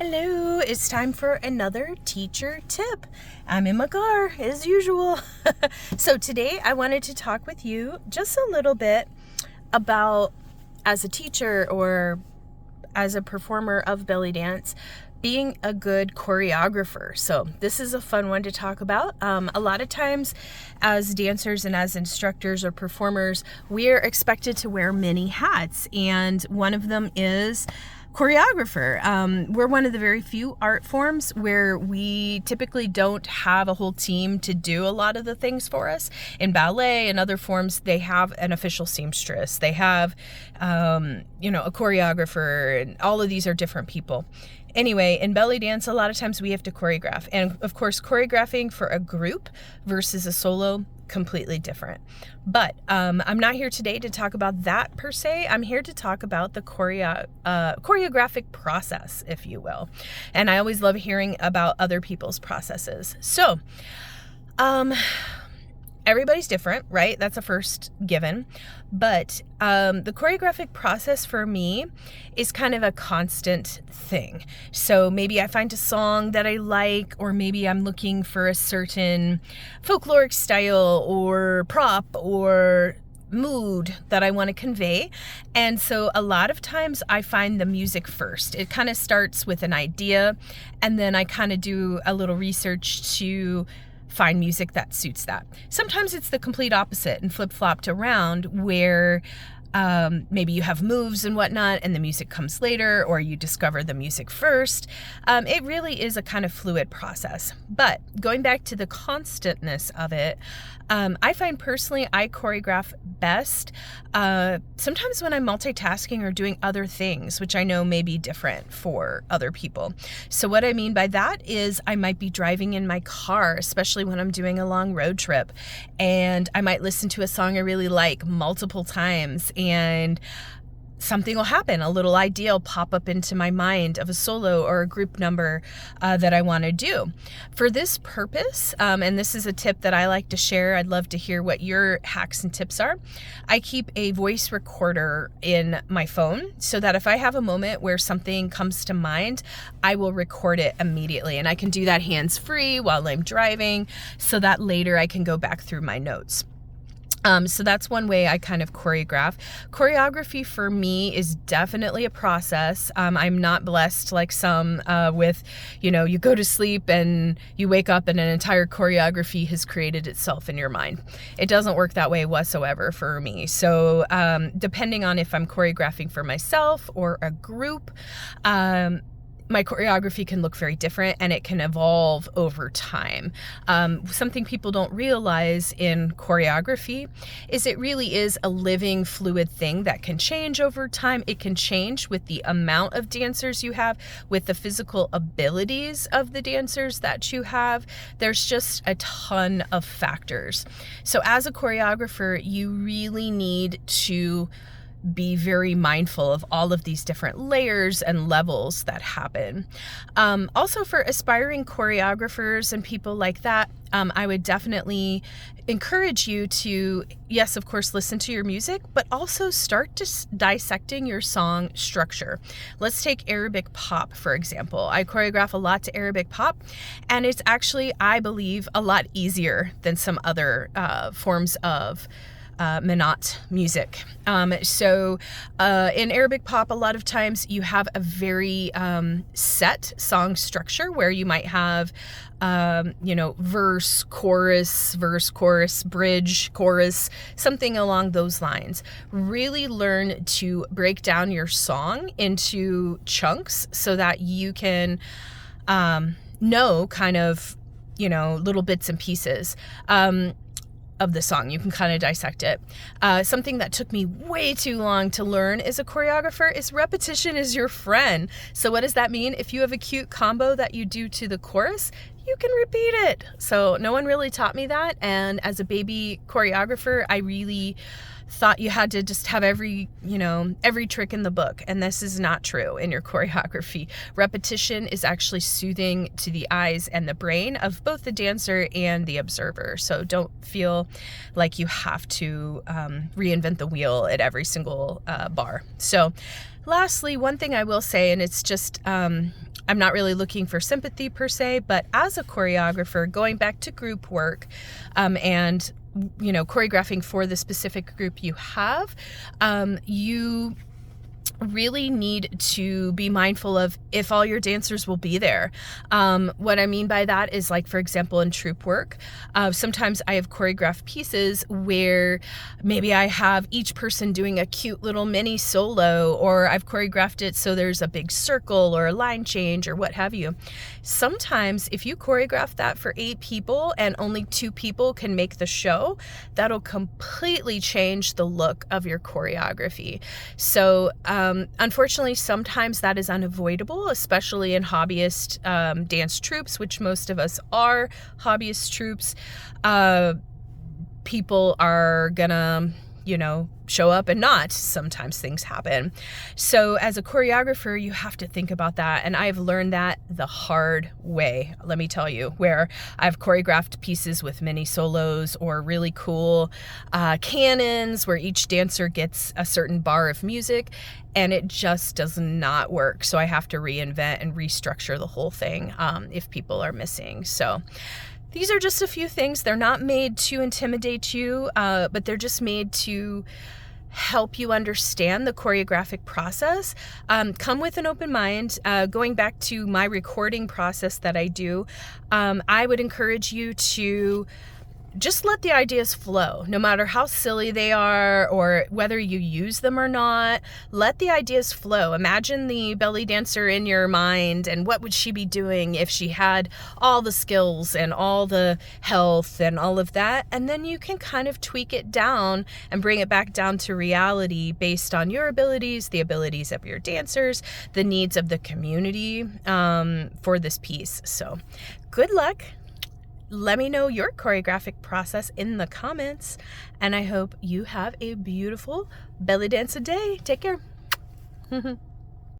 Hello, it's time for another teacher tip. I'm in my car as usual. So today I wanted to talk with you just a little bit about, as a teacher or as a performer of belly dance, being a good choreographer. So this is a fun one to talk about. A lot of times as dancers and as instructors or performers, we are expected to wear many hats, and one of them is choreographer. We're one of the very few art forms where we typically don't have a whole team to do a lot of the things for us. In ballet and other forms, they have an official seamstress. They have, a choreographer, and all of these are different people. Anyway, in belly dance, a lot of times we have to choreograph. And of course, choreographing for a group versus a solo, completely different. But I'm not here today to talk about that per se. I'm here to talk about the choreographic process, if you will. And I always love hearing about other people's processes. So, everybody's different, right? That's a first given. But the choreographic process for me is kind of a constant thing. So maybe I find a song that I like, or maybe I'm looking for a certain folkloric style or prop or mood that I want to convey. And so a lot of times I find the music first. It kind of starts with an idea, and then I kind of do a little research to find music that suits that. Sometimes it's the complete opposite and flip-flopped around, where maybe you have moves and whatnot and the music comes later, or you discover the music first. It really is a kind of fluid process. But going back to the constantness of it, I find personally I choreograph best sometimes when I'm multitasking or doing other things, which I know may be different for other people. So what I mean by that is I might be driving in my car, especially when I'm doing a long road trip, and I might listen to a song I really like multiple times, and something will happen. A little idea will pop up into my mind of a solo or a group number that I want to do. For this purpose, and this is a tip that I like to share, I'd love to hear what your hacks and tips are. I keep a voice recorder in my phone so that if I have a moment where something comes to mind, I will record it immediately. And I can do that hands-free while I'm driving so that later I can go back through my notes. So that's one way I kind of choreograph. Choreography for me is definitely a process. I'm not blessed like some with, you go to sleep and you wake up and an entire choreography has created itself in your mind. It doesn't work that way whatsoever for me. So depending on if I'm choreographing for myself or a group, my choreography can look very different, and it can evolve over time. Something people don't realize in choreography is it really is a living, fluid thing that can change over time. It can change with the amount of dancers you have, with the physical abilities of the dancers that you have. There's just a ton of factors. So as a choreographer, you really need to be very mindful of all of these different layers and levels that happen. Also, for aspiring choreographers and people like that, I would definitely encourage you to, yes, of course, listen to your music, but also start dissecting your song structure. Let's take Arabic pop, for example. I choreograph a lot to Arabic pop, and it's actually, I believe, a lot easier than some other forms of Minot music. So in Arabic pop, a lot of times you have a very set song structure where you might have, verse, chorus, bridge, chorus, something along those lines. Really learn to break down your song into chunks so that you can know kind of, little bits and pieces of the song. You can kind of dissect it. Something that took me way too long to learn as a choreographer is repetition is your friend. So what does that mean? If you have a cute combo that you do to the chorus, you can repeat it. So no one really taught me that. And as a baby choreographer, I really thought you had to just have every trick in the book, and this is not true in your choreography. Repetition is actually soothing to the eyes and the brain of both the dancer and the observer. So don't feel like you have to reinvent the wheel at every single bar. So lastly, one thing I will say, and it's just I'm not really looking for sympathy per se, but as a choreographer, going back to group work and choreographing for the specific group you have, you really need to be mindful of if all your dancers will be there. What I mean by that is, like, for example, in troupe work, sometimes I have choreographed pieces where maybe I have each person doing a cute little mini solo, or I've choreographed it so there's a big circle or a line change or what have you. Sometimes if you choreograph that for 8 people and only 2 people can make the show, that'll completely change the look of your choreography. So unfortunately, sometimes that is unavoidable, especially in hobbyist dance troupes, which most of us are hobbyist troupes. People are gonna, show up and not. Sometimes things happen. So as a choreographer, you have to think about that. And I've learned that the hard way, let me tell you, where I've choreographed pieces with mini solos or really cool cannons where each dancer gets a certain bar of music, and it just does not work. So I have to reinvent and restructure the whole thing if people are missing. So these are just a few things. They're not made to intimidate you, but they're just made to help you understand the choreographic process. Come with an open mind. Going back to my recording process that I do, I would encourage you to just let the ideas flow, no matter how silly they are or whether you use them or not. Let the ideas flow. Imagine the belly dancer in your mind, and what would she be doing if she had all the skills and all the health and all of that. And then you can kind of tweak it down and bring it back down to reality based on your abilities, the abilities of your dancers, the needs of the community for this piece. So good luck. Let me know your choreographic process in the comments, and I hope you have a beautiful belly dance day. Take care.